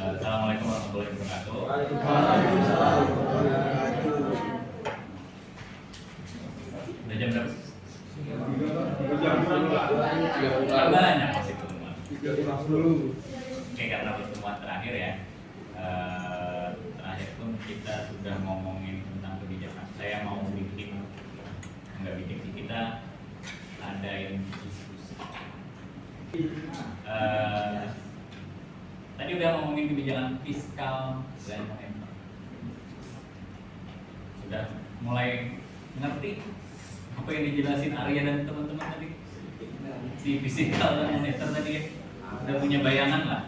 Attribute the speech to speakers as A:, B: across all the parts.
A: Assalamualaikum warahmatullahi wabarakatuh.
B: Waalaikumsalam warahmatullahi wabarakatuh.
A: Udah jam berapa?
B: Jam
A: Banyak masih pertemuan.
B: 3.50.
A: Oke, karena pertemuan terakhir ya. Terakhir pun kita sudah ngomongin tentang kebijakan. Saya mau nggak bikin sih, kita adain diskusi. Tadi udah ngomongin kebijakan fiskal dan moneter. Sudah mulai ngerti apa yang dijelasin Arya dan teman-teman tadi? Si fiskal dan moneter tadi ya? Udah punya bayangan lah.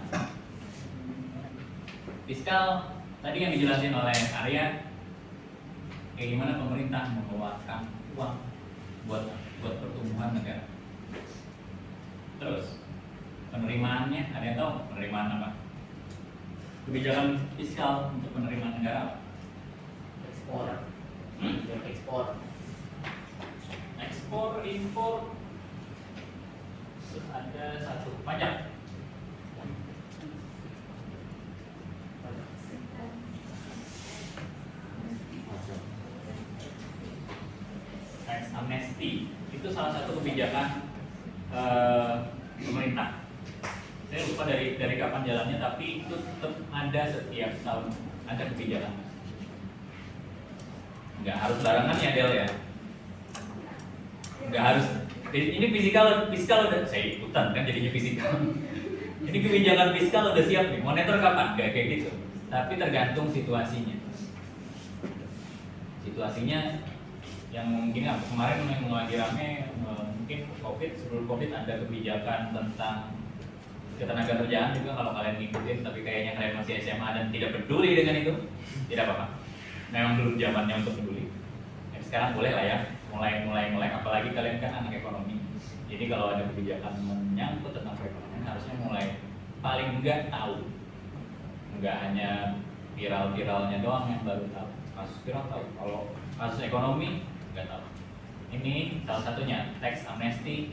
A: Fiskal tadi yang dijelasin oleh Arya, kayak gimana pemerintah mengeluarkan uang buat pertumbuhan negara. Terus penerimaannya, ada yang tahu penerimaan apa? Kebijakan fiskal untuk penerimaan negara apa? Ekspor, impor, terus ada satu pajak. Tax amnesty itu salah satu kebijakan pemerintah. Saya lupa dari kapan jalannya, tapi itu tetap ada setiap tahun, ada kebijakan. Nggak harus barengan ya Del ya. Nggak harus. Ini fiskal udah saya ikutan kan jadinya fiskal. Ini kebijakan fiskal udah siap nih. Moneter kapan? Nggak kayak gitu. Tapi tergantung situasinya. Situasinya yang mungkin kemarin yang lagi rame mungkin COVID, sebelum COVID ada kebijakan tentang ketenaga kerjaan juga kalau kalian ngikutin, tapi kayaknya kalian masih SMA dan tidak peduli dengan itu, tidak apa-apa. Memang belum zamannya untuk peduli. Jadi sekarang boleh lah ya, mulai, apalagi kalian kan anak ekonomi. Jadi kalau ada kebijakan menyangkut tentang perekonomian harusnya mulai paling enggak tahu, enggak hanya viral-viralnya doang yang baru tahu. Kasus viral tahu, kalau kasus ekonomi enggak tahu. Ini salah satunya tax amnesty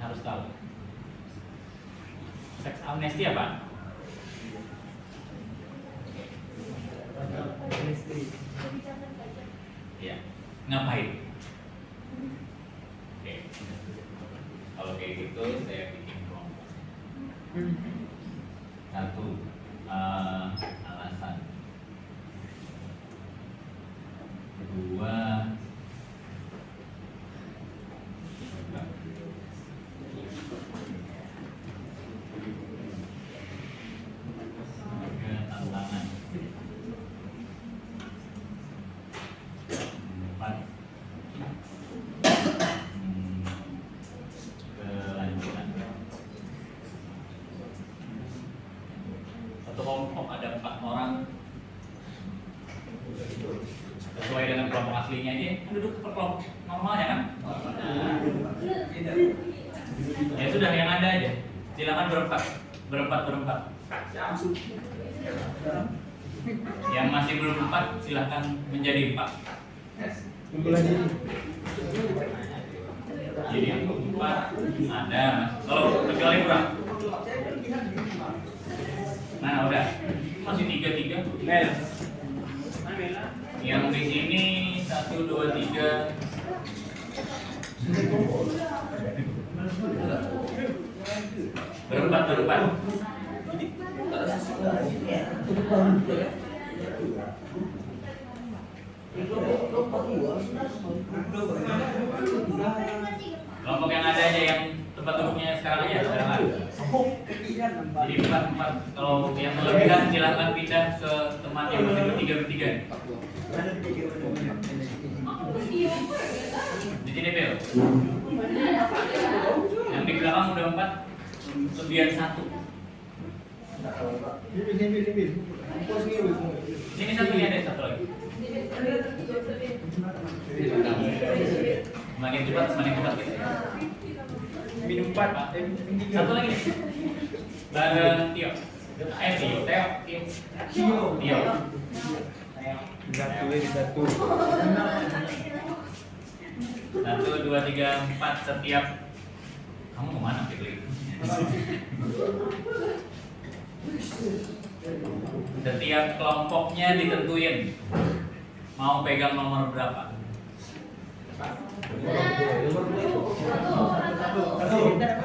A: harus tahu. Tax amnesty apa? Ya, ngapain? Oke. Kalau kayak gitu saya bikin kelompok. Satu, alasan. Kedua, tantangan. Empat, kelanjutan. Satu kelompok ada 4 orang, sesuai dengan kelompok aslinya aja, duduk per kelompok normalnya kan? Ya sudah, yang ada aja. Silakan berempat. Yang masih belum 4 silakan menjadi 4. Jadi 4 ada, kalau kecuali kurang. Nah udah, masih 3. Yang di sini 1, 2, 3. Berempat. Kelompok yang ada aja, yang tempat duduknya sekarang aja silakan. Jadi 4. Kalau yang melebihan silakan pindah ke tempat yang masih bertiga. Di sini Bel. Yang di belakang udah 4, lebihan 1. Sini satu, ada satu lagi. Semakin cepat kita.
B: Minum 4.
A: Satu lagi nih. Bareng Tio. Tio.
B: Satu.
A: 1, 2, 3, 4 setiap. Kamu mau mana pilih? Setiap kelompoknya ditentuin mau pegang nomor berapa.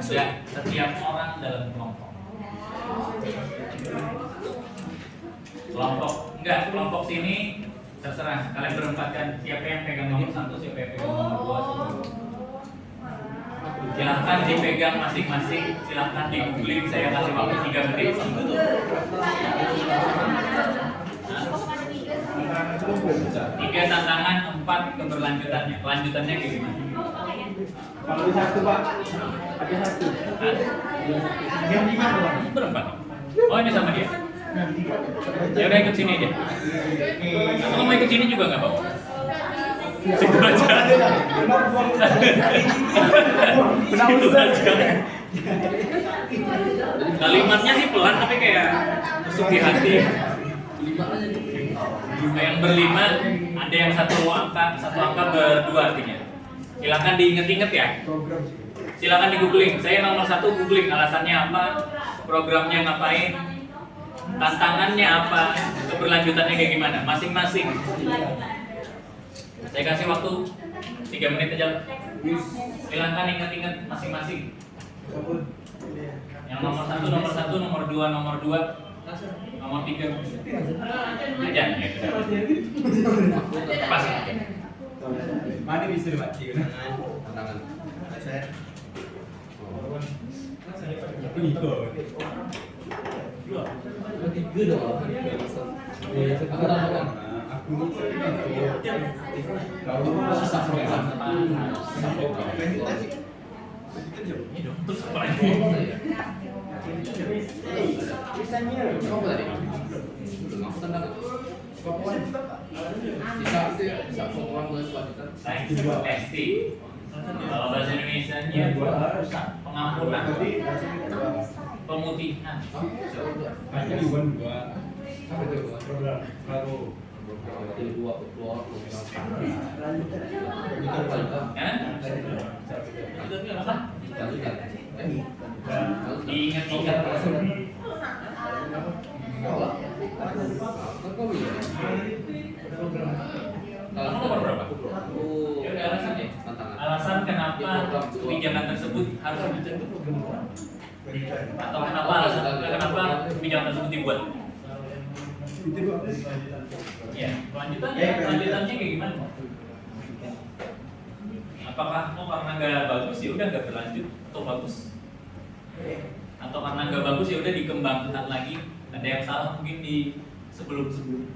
A: Ya, setiap orang dalam kelompok. Kelompok sini terserah kalian berempat kan, siapa yang pegang nomor 1, siapa yang pegang nomor 2. Silahkan dipegang masing-masing, silahkan di googling, saya kasih waktu 3 menit. Tiga tantangan, 4 keberlanjutannya. Kelanjutannya kayak gimana?
B: Kalau ada satu pak, ada satu. Yang lima pak.
A: Berempat. Oh ini sama dia. Ya udah ikut sini aja. Kalau mau ikut sini juga nggak apa-apa. Situ aja. Situ aja. Kalimatnya sih pelan tapi kayak masuk di hati. Yang berlima ada yang satu angka berdua artinya. Silakan diinget-inget ya. Silakan di googling. Saya nomor 1 googling alasannya apa, programnya ngapain, tantangannya apa, keberlanjutannya kayak gimana, masing-masing. Saya kasih waktu 3 menit aja. Silakan ingat-ingat masing-masing. Yang nomor 1, nomor 2, nomor 3. Aja ya. Pas.
B: Mana bisa dibaca? Tantangan. Saya. Itu itu. Tiga dong. Aku tantangan. Aku kalau susah
A: Ini dong terus apa lagi?
B: Kamu tadi? Aku tantangan. Bisa
A: testing. Kalau bahasa Indonesianya pengampunan, pemutihan. Ingat-ingat. Kamu nomor berapa? Ya udah alasannya. Alasan kenapa kebijakan tersebut harus dibentuk? Atau kenapa kebijakan tersebut dibuat? Ya, kelanjutannya kayak gimana? Apakah karena nggak bagus ya udah nggak berlanjut atau bagus? Atau karena nggak bagus ya udah dikembangkan lagi? Ada yang salah mungkin di sebelum-sebelum.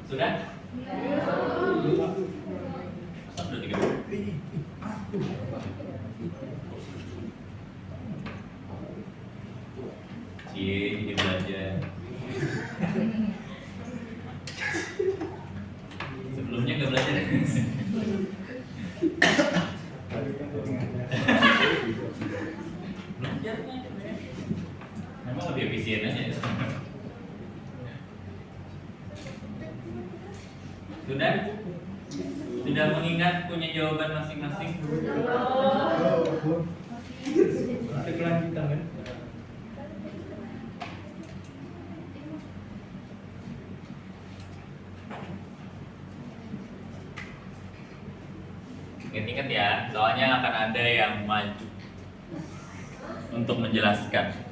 A: Sudah? Sudah 3 menit. Cie, belajar. Sebelumnya nggak belajar. Memang lebih efisien aja. Sudah mengingat punya jawaban masing-masing?
B: Ada kelanjutan kan?
A: Ingat-ingat ya, soalnya akan ada yang maju untuk menjelaskan.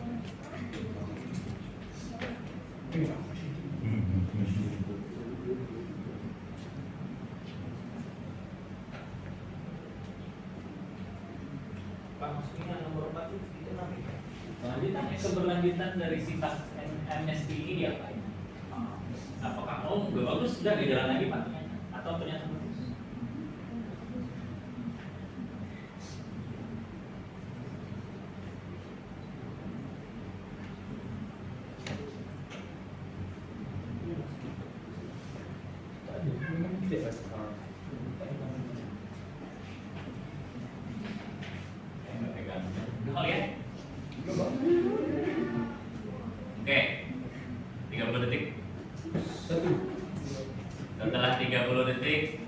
A: Keberlanjutan dari sifat MSP ini apa? Apakah nggak bagus sudah di jalan lagi Pak? Atau ternyata bagus? Oke, 30 detik. Setelah 30 detik,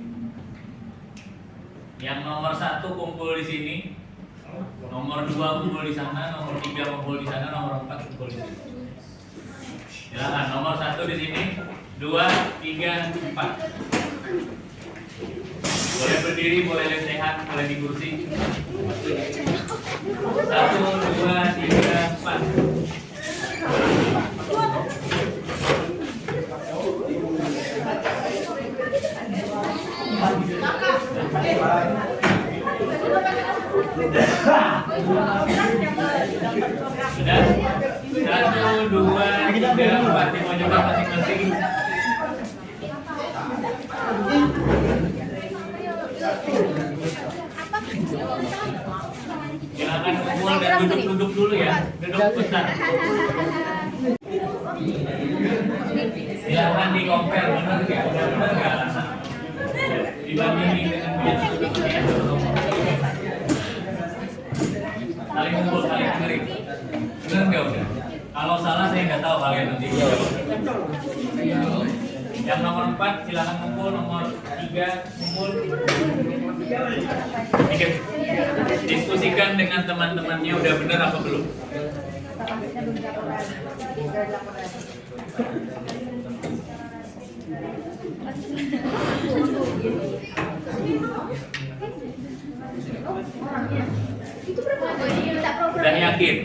A: yang nomor 1 kumpul di sini, nomor Nomor 2 kumpul di sana, nomor 3 kumpul di sana, nomor 4 kumpul di sini. Silakan, nomor 1 di sini, 2, 3, 4. Boleh berdiri, boleh lesehan, boleh di kursi. 1, 2, 3, 4. Sudah? 1, 2, 3, 4. Mau coba masing-masing. Silakan kumpul dan duduk-duduk dulu ya. Duduk besar. Silakan di compare benar nggak? Benar nggak? Dibandingin dengan biasa. Saling kumpul, saling dengerin. Benar nggak udah? Kalau salah saya nggak tahu kalian nanti. Yang nomor 4 silakan kumpul, nomor 3 kumpul. Diskusikan dengan teman-temannya udah benar apa belum? Udah yakin?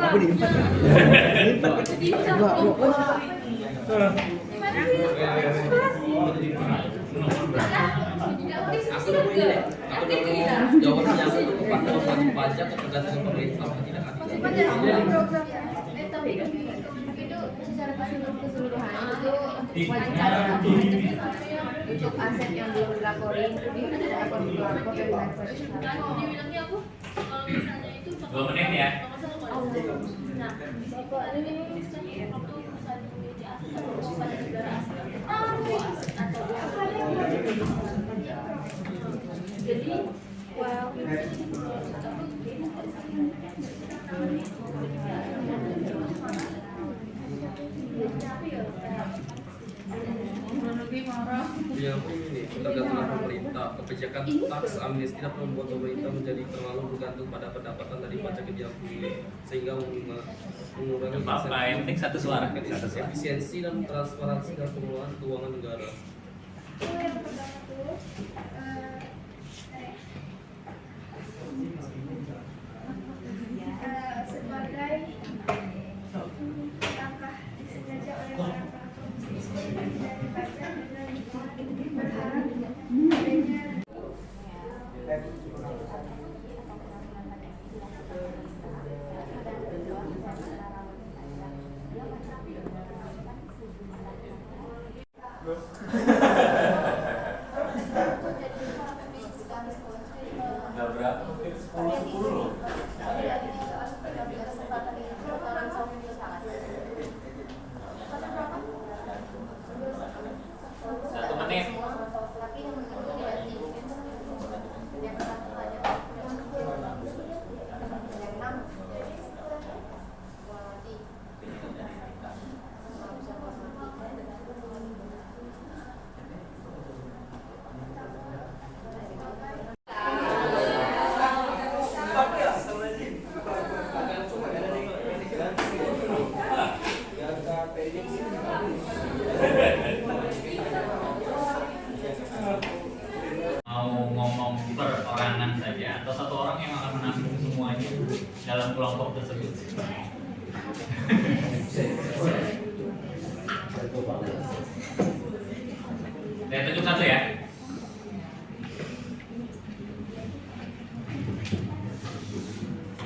B: Aku diempat.
C: Jawabannya untuk kepatuhan wajib pajak tergantung pemerintah tidak
D: Itu secara keseluruhan itu wajib untuk aset yang belum dilaporin dilapor di lapor dari
E: Dibilangnya aku kalau misalnya itu
A: 2 menit ya.
E: Nah, di situ ada definisinya waktu misalnya memiliki aset atau pada negara asing atau aset atau jadi
C: yang ini tergantung pemerintah. Kebijakan taks amnesti dapat membuat pemerintah menjadi terlalu bergantung pada pendapatan dari pajak yang diakui sehingga mengurangi
A: Apa yang penting satu suara.
C: efisiensi dan transparansi dalam pengelolaan keuangan negara.
D: sebagai langkah disengaja oleh para pelaku dari pajak dengan berharap adanya
A: Udah berapa? 10 loh. 1 menit. Mau ngomong perorangan saja atau satu orang yang akan menanggung semuanya dalam kelompok tersebut? Saya tunjuk satu ya.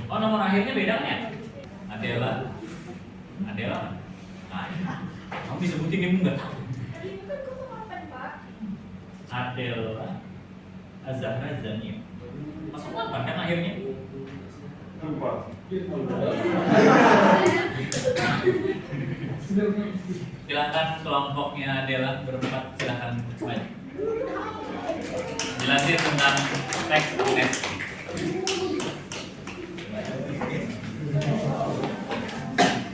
A: Oh, nomor akhirnya beda kan ya? Adela. Adela. Nah, kamu disebutin ibu nggak tahu. Adela Azahra Zania. Masuk 8 kan akhirnya? Silakan kelompoknya Adela berempat, silakan maju. Jelasin tentang teks amnesti.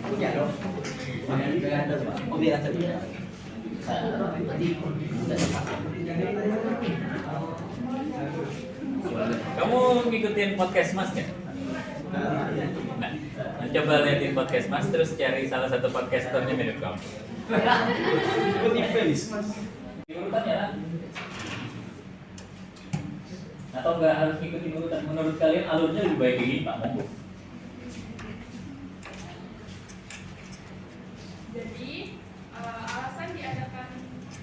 B: Punya dong. Ada, Pak. Oh, biasa.
A: Kamu ngikutin podcast Mas ya? Nah, coba liatin podcast Mas terus cari salah satu podcasternya mirip kamu.
B: Ikut event mas.
A: Urutannya lah. Atau nggak harus ngikutin urutan? Menurut kalian alurnya lebih baik ini Pak Monggo?
F: Jadi alasan diadakan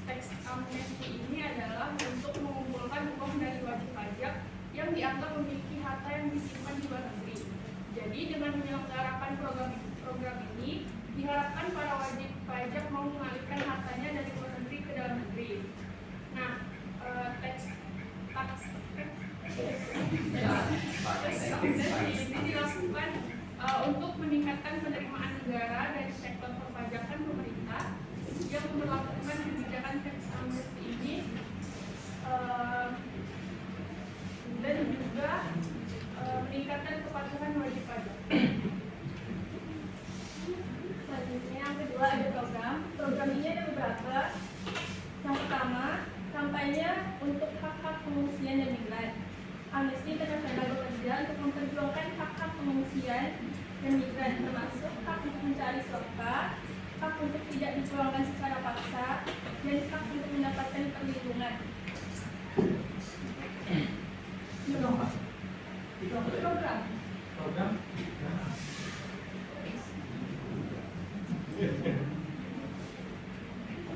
F: tax amnesty ini adalah untuk mengumpulkan uang dari wajib pajak yang dianggap memiliki harta yang disimpan di luar negeri. Jadi dengan menyelenggarakan program ini diharapkan para wajib pajak mau mengalihkan hartanya dari luar negeri ke dalam negeri. Nah, tax amnesty ini dilakukan untuk meningkatkan penerimaan negara dari sektor perpajakan pemerintah yang memperlakukan kebijakan tax amnesty ini dan juga meningkatkan kepatuhan wajib pajak.
E: Selanjutnya yang kedua ada program ini ada beberapa. Yang pertama, kampanye untuk hak-hak pengungsian dan migran. Amnesty Internasional bekerja untuk memperjuangkan hak-hak pengungsian dan migran, termasuk hak untuk mencari surga, hak untuk tidak dipulangkan secara paksa, dan hak untuk mendapatkan perlindungan. Program.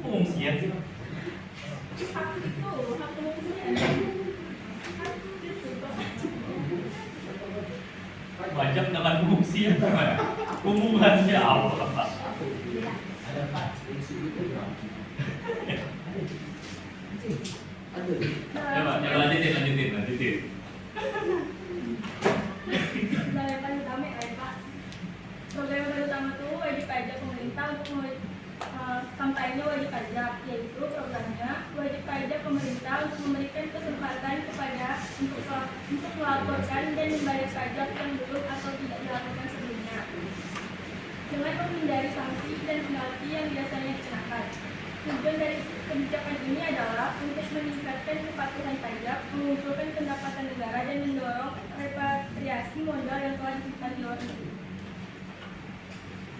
A: Pengungsian sih.
E: Hak itu, hak pengungsian.
A: Pajak dengan pengungsian gimana? Hubungannya apa Pak?
G: Ada Pak,
A: Ya lanjutin.
E: Program yang paling utama ya Pak. Program yang paling utama itu wajib pajak pemerintah untuk kampanye wajib pajak, yaitu programnya wajib pajak pemerintah untuk memberikan kesempatan kepada untuk melaporkan dan membayar pajak yang belum atau tidak dilakukan sebelumnya, dengan menghindari sanksi dan penalti yang biasanya dikenakan. Tujuan dari kebijakan ini adalah untuk meningkatkan kepatuhan pajak, mengumpulkan pendapatan negara, dan mendorong repatriasi modal yang telah disimpan di luar negeri.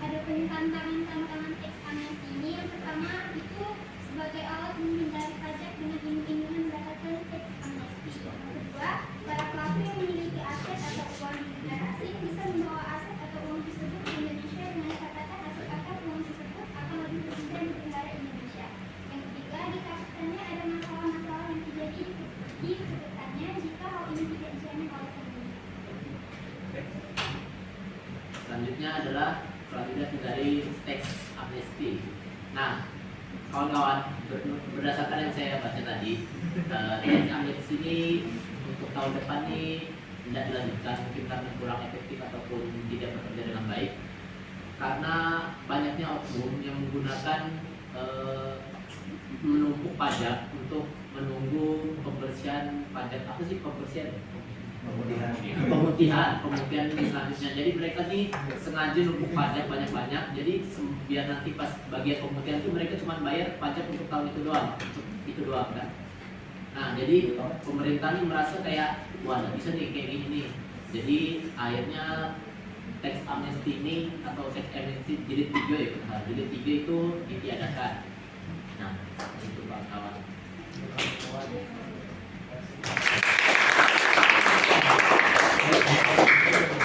H: Ada tantangan tax amnesty ini. Yang pertama itu sebagai alat menghindari pajak dengan iming-imingan mendapatkan tax amnesty. Yang kedua, para pelaku yang memiliki aset atau uang di negara asing bisa membawa aset atau uang tersebut ke Indonesia dengan catatan aset uang tersebut akan lebih bersih di negara Indonesia. Yang ketiga, dikatakannya ada masalah-masalah yang terjadi di kedepannya jika hal ini tidak dijamin oleh pemerintah.
G: selanjutnya adalah kelanjutan dari tax amnesty. Nah, kawan-kawan, berdasarkan yang saya baca tadi, tax amnesty ini untuk tahun depan ini tidak dilanjutkan mungkin karena kurang efektif ataupun tidak bekerja dengan baik, karena banyaknya oknum yang menggunakan menumpuk pajak untuk menunggu pembersihan pajak. Apa sih pembersihan? Pemutihan selanjutnya. Jadi mereka nih sengaja numpuk pajak banyak-banyak. Jadi biar nanti pas bagian pemutihan itu mereka cuma bayar pajak untuk tahun itu doang kan. Nah, jadi pemerintah nih merasa kayak wah nggak bisa nih kayak gini nih. Jadi akhirnya tax amnesty ini atau tax amnesty jilid 3 ya. Nah, jilid 3 itu ditiadakan. Nah, itu kawan-kawan.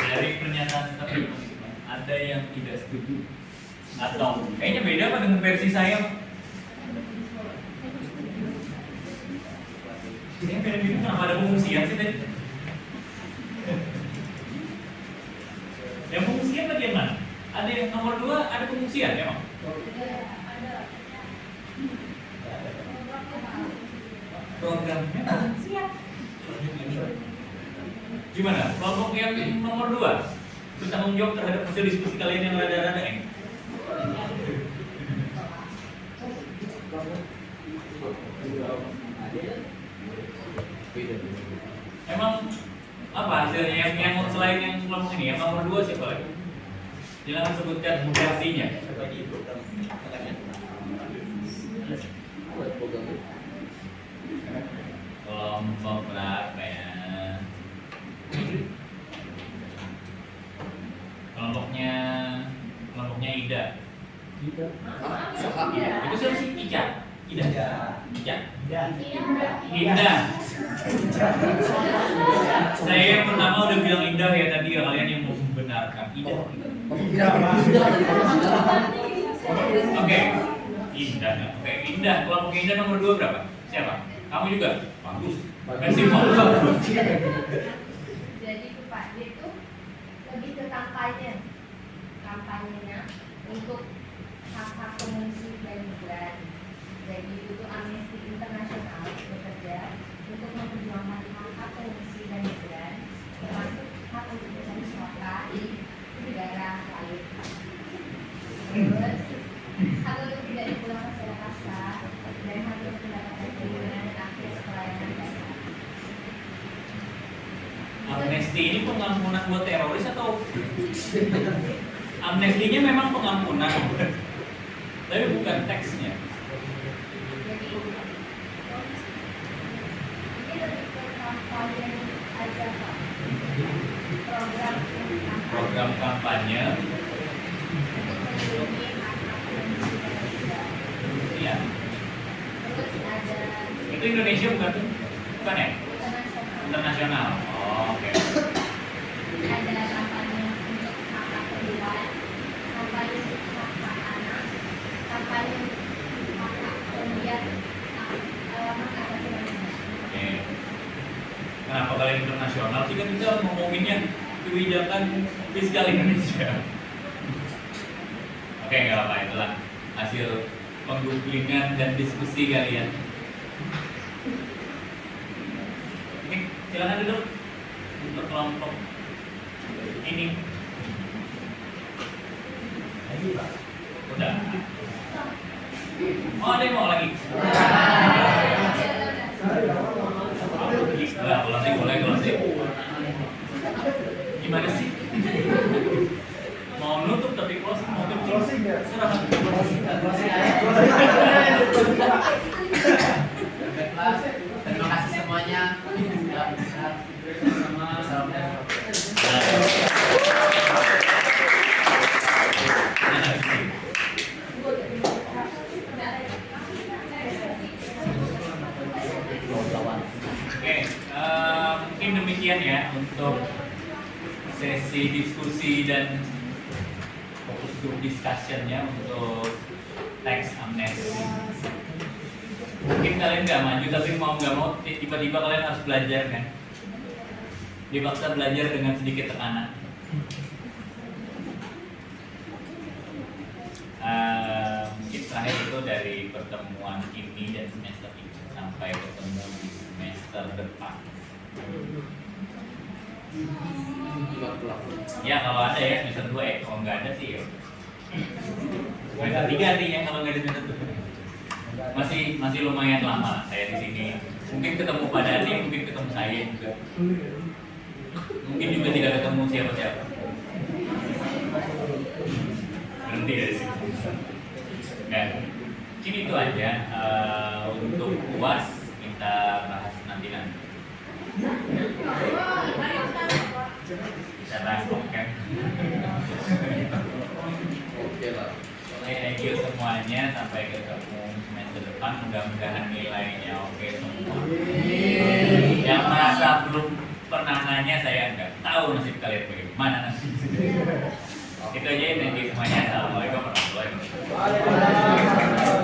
A: Dari pernyataan teman-teman ada yang tidak setuju atau kayaknya beda apa dengan versi saya? Ini beda kenapa ada pengungsian sih tadi? Yang pengungsian tadi yang mana? Ada yang nomor 2 ada pengungsian memang? Programnya pengungsian. Gimana? Kelompok yang nomor 2 bertanggung jawab terhadap hasil diskusi kalian yang rada-rada ini. Emang apa hasilnya yang selain yang kelompok ini? Yang nomor 2 siapa lagi? Jangan sebutkan versinya. Itu siapa sih? Ica. Ida. Ica. Indah. Saya yang pertama udah bilang indah ya tadi ya, kalian yang membenarkan Ida. Oke. Indah. Oke, Indah. Kelompok Indah nomor 2 berapa? Siapa? Kamu juga? Bagus. Versi bagus.
D: Jadi Pak, dia itu lebih ke kampanyenya untuk hak-hak pengungsi dan migran. Jadi itu Amnesty Internasional bekerja untuk memperjuangkan hak-hak pengungsi dan migran, termasuk hak untuk mencari suaka di negara lain. Terus hak untuk tidak dipulangkan secara kasar dan hak untuk mendapatkan perlindungan dan akses pelayanan dasar.
A: Amnesty ini pengampunan buat teroris atau amnestinya memang pengampunan, tapi bukan teksnya.
D: Jadi ini lebih ke kampanye aja Pak.
A: Program kampanye.
D: Untuk melindungi hak-hak pengungsi dan migran.
A: Iya.
D: Terus ada
A: Itu Indonesia bukan tuh? Bukan ya?
D: internasional.
A: Internasional. Oh, oke.
D: Ada kampanye untuk hak-hak perempuan, kampanye untuk hak-hak anak, kampanye untuk hak-hak penggiat hak asasi manusia.
A: Oke. Kenapa kalian internasional sih, kan kita ngomonginnya kebijakan fiskal Indonesia. Oke, nggak apa-apa, itulah hasil pengguglingan dan diskusi kalian. Ini silakan duduk untuk kelompok ini. Udah. Oh, ada yang mau lagi? Boleh, closing, boleh closing. Gimana sih? Mau nutup tapi closing, mau tutup
B: Closing ya?
A: serah.
G: Terima kasih semuanya.
A: Oke, mungkin demikian ya untuk sesi diskusi dan fokus group discussion-nya untuk teks amnesti. Mungkin kalian nggak maju, tapi mau nggak mau tiba-tiba kalian harus belajar kan? Dipaksa belajar dengan sedikit tekanan. Mungkin terakhir itu dari pertemuan ini dan semester ini sampai ketemu di semester depan. Ya kalau ada ya semester 2 ya, kalau nggak ada sih ya. Semester 3 artinya kalau nggak ada semester 2. Masih lumayan lama saya di sini. Mungkin ketemu Pak Dani, mungkin ketemu saya juga. Mungkin juga tidak ketemu siapa-siapa. Berhenti dari sini. Dan mungkin itu aja untuk UAS kita bahas nanti. Kita bahas oke.
C: Oke lah.
A: Oke, thank you semuanya. Sampai ketemu semester depan. Mudah-mudahan nilainya oke semua. Yang merasa belum pernah nanya, saya nggak tahu nasib kalian bagaimana nanti. Itu aja, thank you semuanya. Assalamualaikum warahmatullahi wabarakatuh.